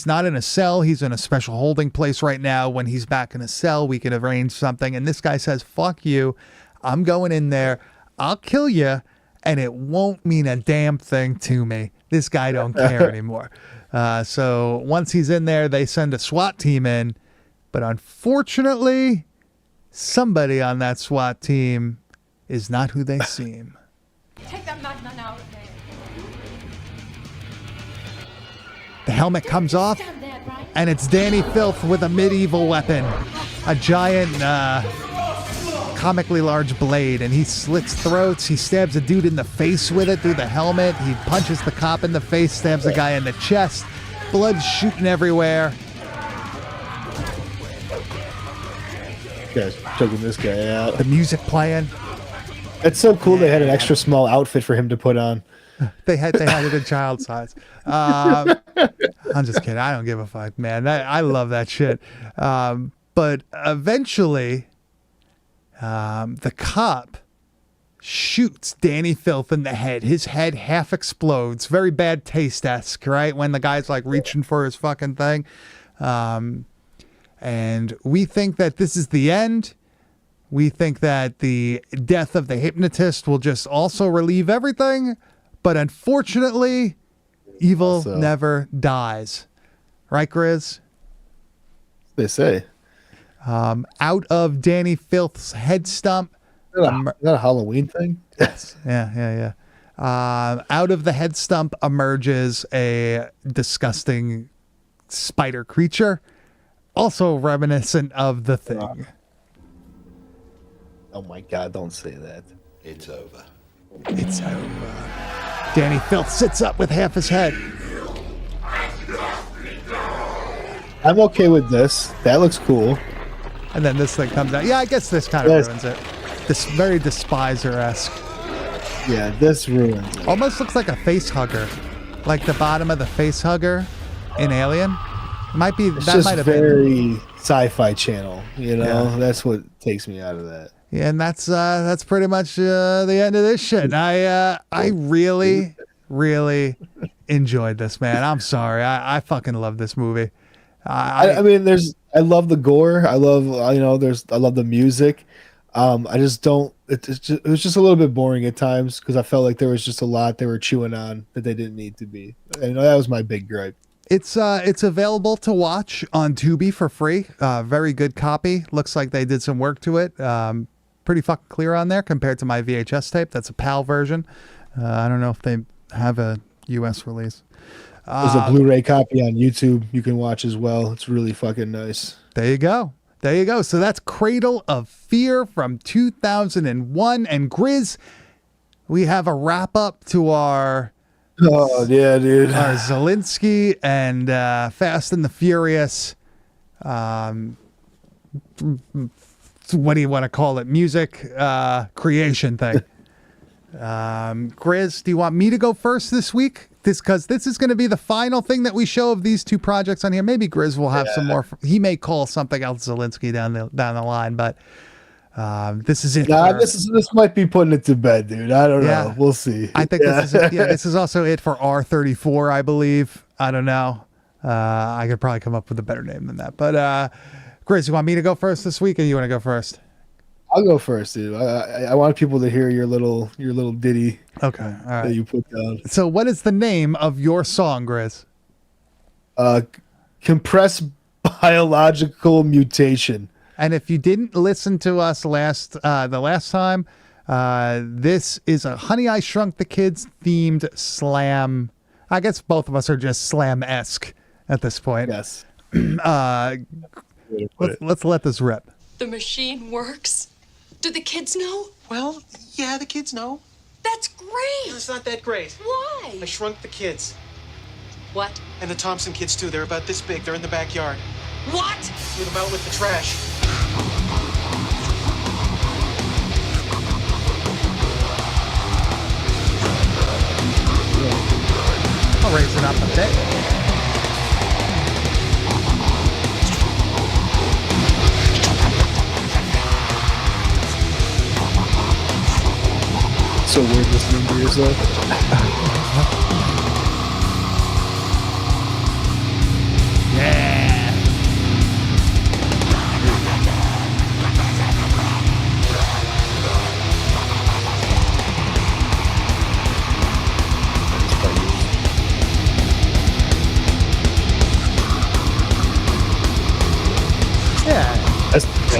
not in a cell. He's in a special holding place right now. When he's back in a cell, we can arrange something. And this guy says, fuck you. I'm going in there. I'll kill you. And it won't mean a damn thing to me. This guy don't care anymore. So once he's in there, they send a SWAT team in. But unfortunately, somebody on that SWAT team is not who they seem. Take that magnet out of there. The helmet comes off, and it's Danny Filth with a medieval weapon. A giant... comically large blade, and he slits throats. He stabs a dude in the face with it through the helmet. He punches the cop in the face, stabs a guy in the chest. Blood shooting everywhere. Guys choking this guy out. The music playing. It's so cool. They had an extra small outfit for him to put on. They had it in child size. I'm just kidding. I don't give a fuck, man. I love that shit. But eventually, The cop shoots Danny Filth in the head. His head half explodes. Very Bad Taste-esque, right? When the guy's like reaching for his fucking thing. And we think that this is the end. We think that the death of the hypnotist will just also relieve everything. But unfortunately, evil never dies. Right, Grizz? They say. Out of Danny Filth's head stump. Is that a Halloween thing? Yes. Yeah. Out of the head stump emerges a disgusting spider creature, also reminiscent of The Thing. Oh my God, don't say that. It's over. It's over. Danny Filth sits up with half his head. I'm okay with this. That looks cool. And then this thing comes out. Yeah, I guess this kind of ruins it. This very Despiser-esque. Yeah, this ruins it. Almost looks like a face hugger. Like the bottom of the face hugger in Alien. Might be It's that just might have very Sci-Fi Channel, you know? Yeah. That's what takes me out of that. Yeah, and that's pretty much the end of this shit. I really, really enjoyed this, man. I'm sorry. I fucking love this movie. I mean, I love the gore. I love, I love the music. I just don't, it was just a little bit boring at times because I felt like there was just a lot they were chewing on that they didn't need to be. And that was my big gripe. It's available to watch on Tubi for free. Very good copy. Looks like they did some work to it. Pretty fucking clear on there compared to my VHS tape. That's a PAL version. I don't know if they have a US release. There's a Blu-ray copy on YouTube you can watch as well. It's really fucking nice. There you go. So that's Cradle of Fear from 2001. And Grizz, we have a wrap up to our... Oh, yeah, dude. Our Zelensky and Fast and the Furious... what do you want to call it? Music creation thing. Grizz, do you want me to go first this week? Because this is going to be the final thing that we show of these two projects on here. Maybe Grizz will have some more. He may call something else Zelensky down the line, but this is it. This might be putting it to bed, dude. I don't know. We'll see. I think this is also it for R34, I believe. I don't know. I could probably come up with a better name than that. But Grizz, you want me to go first this week, or you want to go first? I'll go first, dude. I want people to hear your little ditty. Okay, all right. That you put down. So, what is the name of your song, Grizz? Compressed Biological Mutation. And if you didn't listen to us the last time, this is a Honey I Shrunk the Kids themed slam. I guess both of us are just slam-esque at this point. Yes. Let's let this rip. The machine works. Do the kids know? Well, yeah, the kids know. That's great. It's not that great. Why? I shrunk the kids. What? And the Thompson kids, too. They're about this big. They're in the backyard. What? Threw them out with the trash. I'll raise it up a bit. So weird listening to yourself. Yeah.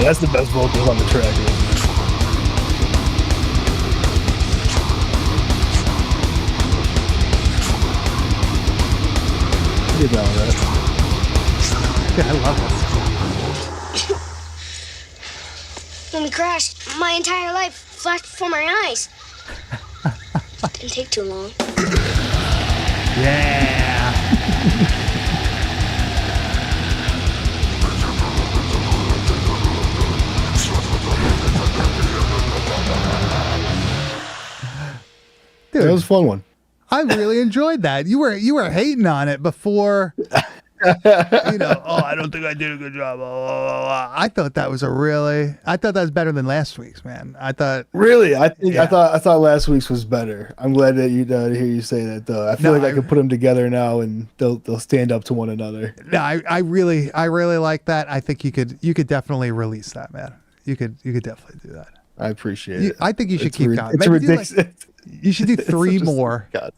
That's the best vocals on the track. Isn't it? About that. Yeah, I love it. When we crashed, my entire life flashed before my eyes. Didn't take too long. Yeah. Dude, that was a fun one. I really enjoyed that. You were hating on it before I don't think I did a good job. I thought that was better than last week's, man. I thought really, I thought last week's was better. I'm glad that you hear you say that though. I feel I could put them together now and they'll stand up to one another. No, I really like that. I think you could definitely release that, man. You could definitely do that. I appreciate it. I think you should keep going. It's ridiculous. You should do 3 more. God.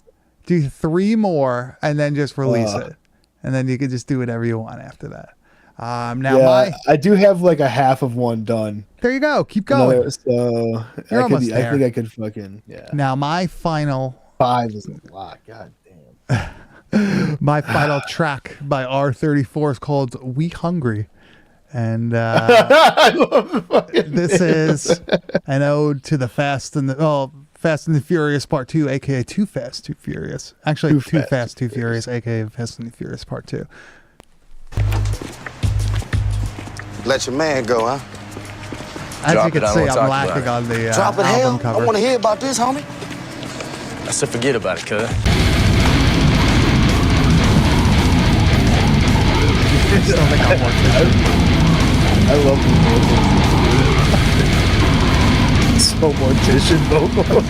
Do 3 more and then just release it. And then you can just do whatever you want after that. I do have like a half of one done. There you go. Keep going. So You're almost there. I think I could fucking Now my final 5 is a lot. God damn. My final track by R34 is called "We Hungry," and this is an ode to the Fast and the Furious Part 2, aka Too Fast, Too Furious. Actually, Too Fast, Too Furious, aka Fast and the Furious Part 2. Let your man go, huh? As you can see, I'm lacking on the Drop it, album hell. cover. I want to hear about this, homie. I said forget about it, cuz. I love the vocals. So mortician vocals.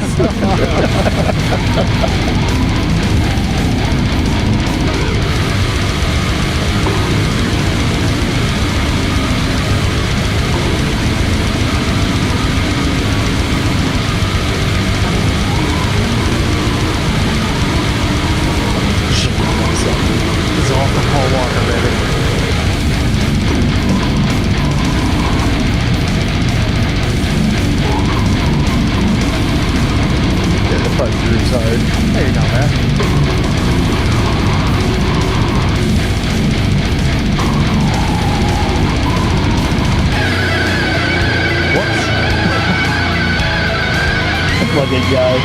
It's off the Paul Walker, baby. The front groove's hard. There you go, man. Whoops. Fucking guy.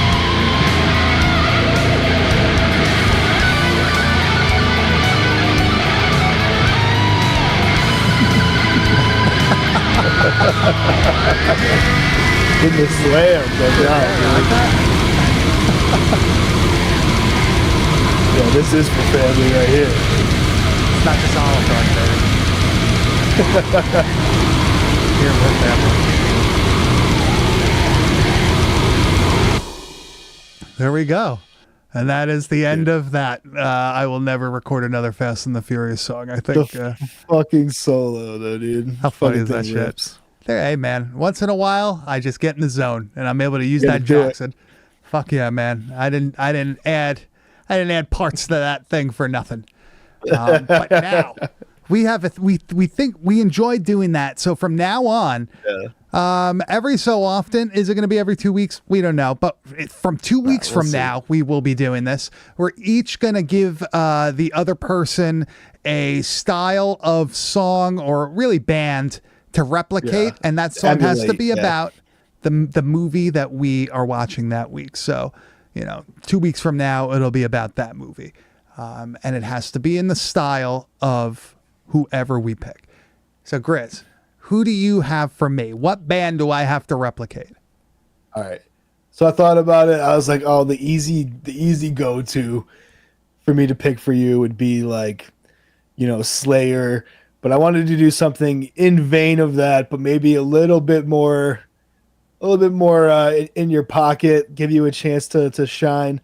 In the slam, but yeah, this is for family right here. It's not just Olive Garden, baby. Here, we're family. There we go. And that is the end of that. I will never record another Fast and the Furious song. I think. Fucking solo, though, dude. How funny Fucking is that thing shit? rips. Hey, man. Once in a while, I just get in the zone, and I'm able to use that do it. Jackson. Fuck yeah, man. I didn't add parts to that thing for nothing. But now we have we think we enjoy doing that. So from now on, every so often, is it going to be every 2 weeks? We don't know. But from 2 weeks from now, we will be doing this. We're each going to give the other person a style of song or really band to replicate, and that song has to be about the movie that we are watching that week. So, 2 weeks from now, it'll be about that movie. And it has to be in the style of whoever we pick. So, Grizz, who do you have for me? What band do I have to replicate? All right. So I thought about it. I was like, oh, the easy go-to for me to pick for you would be like, Slayer. But I wanted to do something in vein of that, but maybe a little bit more in your pocket, give you a chance to shine.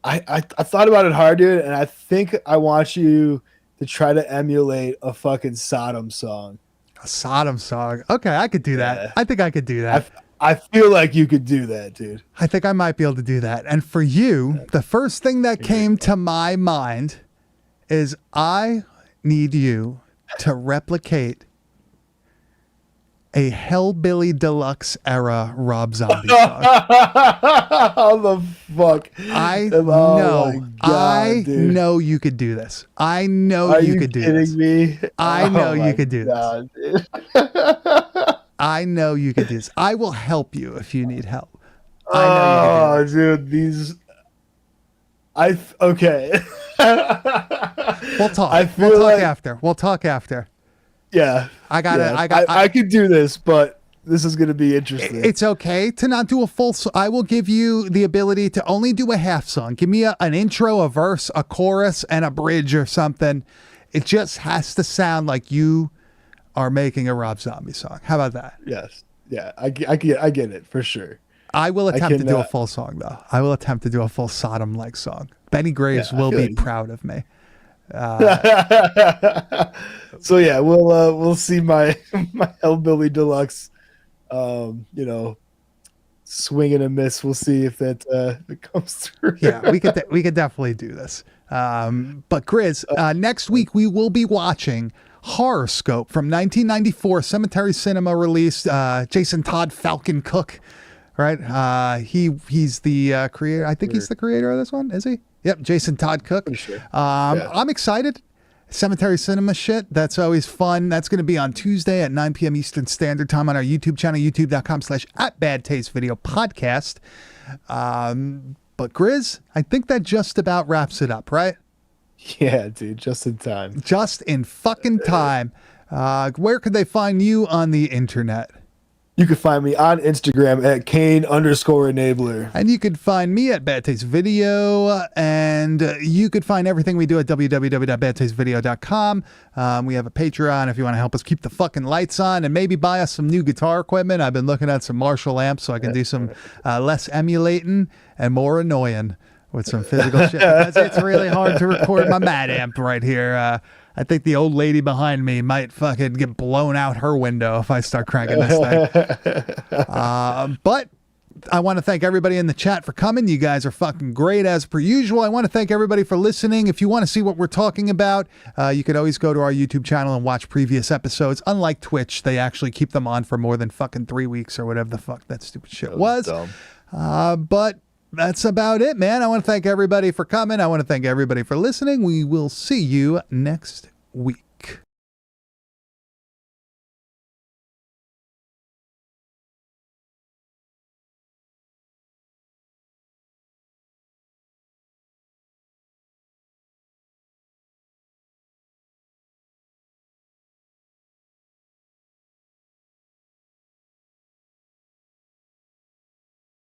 I thought about it hard, dude, and I think I want you to try to emulate a fucking Sodom song. A Sodom song. Okay, I could do that. Yeah. I think I could do that. I feel like you could do that, dude. I think I might be able to do that. And for you, the first thing that came to my mind is I need you to replicate a Hellbilly Deluxe era Rob Zombie song. How the fuck? I know you could do this. I know you could do this. Are you kidding me? I know you could do this. I know you could do this. I will help you if you need help. I know you can do this. Dude, okay. We'll talk. We'll talk after. Yeah. I could do this, but this is going to be interesting. It's okay to not do a full song. I will give you the ability to only do a half song. Give me an intro, a verse, a chorus, and a bridge or something. It just has to sound like you are making a Rob Zombie song. How about that? Yes. Yeah, I get it for sure. I will attempt to do a full song, though. I will attempt to do a full Sodom-like song. Benny Graves will be proud of me. So yeah, we'll see my Hellbilly Deluxe, swing and a miss. We'll see if that if it comes through. Yeah, we could definitely do this. But Grizz, next week we will be watching Horoscope from 1994, Cemetery Cinema released. Jason Todd Falcon Cook, right? He's the creator. I think he's the creator of this one. Is he? Yep, Jason Todd Cook. Pretty sure. I'm excited. Cemetery Cinema shit. That's always fun. That's going to be on Tuesday at 9 p.m. Eastern Standard Time on our YouTube channel, youtube.com/@badtastevideopodcast. But Grizz, I think that just about wraps it up, right? Yeah, dude, just in time. Just in fucking time. Where could they find you on the internet? You can find me on Instagram at Kane_enabler. And you could find me at Bad Taste Video. And you could find everything we do at www.badtastevideo.com. We have a Patreon if you want to help us keep the fucking lights on and maybe buy us some new guitar equipment. I've been looking at some Marshall amps so I can do some less emulating and more annoying with some physical shit. Because it's really hard to record my Mad Amp right here. I think the old lady behind me might fucking get blown out her window if I start cranking this thing. But I want to thank everybody in the chat for coming. You guys are fucking great as per usual. I want to thank everybody for listening. If you want to see what we're talking about, you can always go to our YouTube channel and watch previous episodes. Unlike Twitch, they actually keep them on for more than fucking 3 weeks or whatever the fuck that stupid shit was. But that's about it, man. I want to thank everybody for coming. I want to thank everybody for listening. We will see you next week.